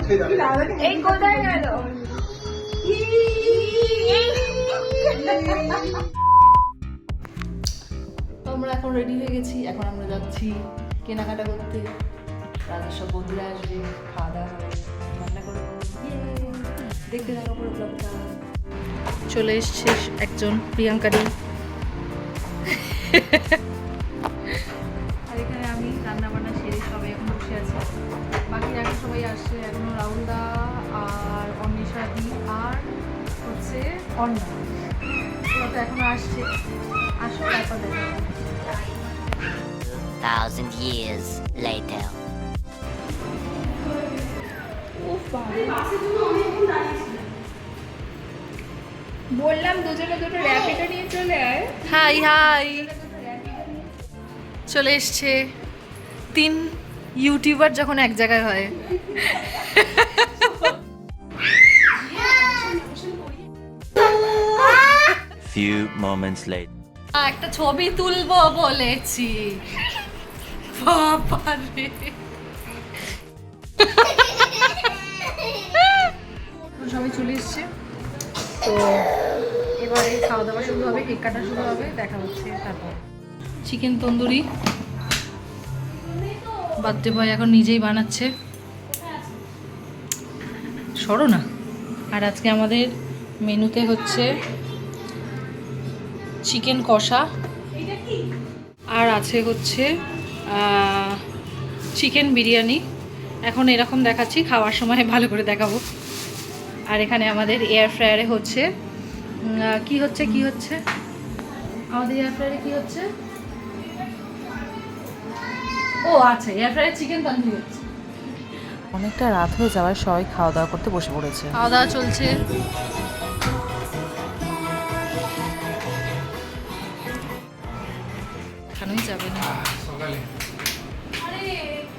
এই কোথায় গেল? আমরা এখন রেডি হয়ে গেছি, এখন আমরা যাচ্ছি কেনাকাটা করতে। রাজার সব বন্ধুরা আসবে, খাওয়া দাওয়া হবে, রান্না করবো। দেখতে থাকো পুরো ব্লগটা। চলে এসছে একজন, প্রিয়াঙ্কারি। আর এখানে আমি রান্না বান্না সেরে সবাই এখন বসে আছি। বাকি এখন সবাই আসছে, এখনো রাহুলদা আর অন্বেষাদি আর হচ্ছে অর্ণা, ওরা তো এখনো আসছে। আসো তারপর দেখা যাবে। 1,000 years later. বললাম দুজনে দুটো র্যাপিডো নিয়ে চলে আয়। হাই হাই, চলে এসছে 3 ইউটিউবার যখন এক জায়গায় হয়। Few moments later. একটা ছবি তুলবো বলেছি, বাবারে। সবাই চলে এসছে, তো এবারে খাওয়া দাওয়া শুরু হবে, কেক কাটা শুরু হবে, দেখা হচ্ছে তারপর। চিকেন তন্দুরি বার্থডে বয় এখন নিজেই বানাচ্ছে, সরো না। আর আজকে আমাদের মেনুতে হচ্ছে চিকেন কষা, আর আছে হচ্ছে চিকেন বিরিয়ানি। এখন এরকম দেখাচ্ছি, খাওয়ার সময় ভালো করে দেখাবো। আর এখানে আমাদের এয়ার ফ্রায়ারে হচ্ছে কি হচ্ছে আমাদের এয়ার ফ্রায়ারে কি হচ্ছে, ও আচ্ছা, এয়ার ফ্রায়ারে চিকেন তন্দুরি হচ্ছে। অনেকটা রাত হয়ে যাওয়ায় সবাই খাওয়া দাওয়া করতে বসে পড়েছে। খাওয়া দাওয়া চলছে। খানোই যাবে না,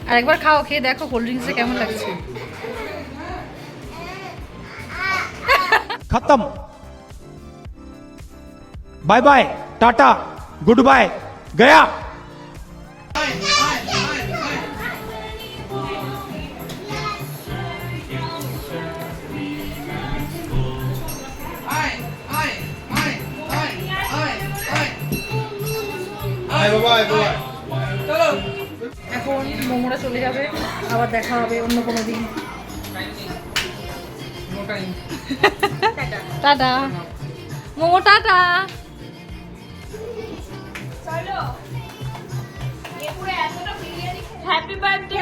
আর একবার খাও, খেয়ে দেখো কোল্ড ড্রিঙ্কসে কেমন লাগছে। खत्म bye bye tata good bye गया এখন মোমোরা চলে যাবে, আবার দেখা হবে অন্য কোনো দিন। Tata momo, tata. চলো এ পুরো এতটা বিরিয়ানি। Happy birthday.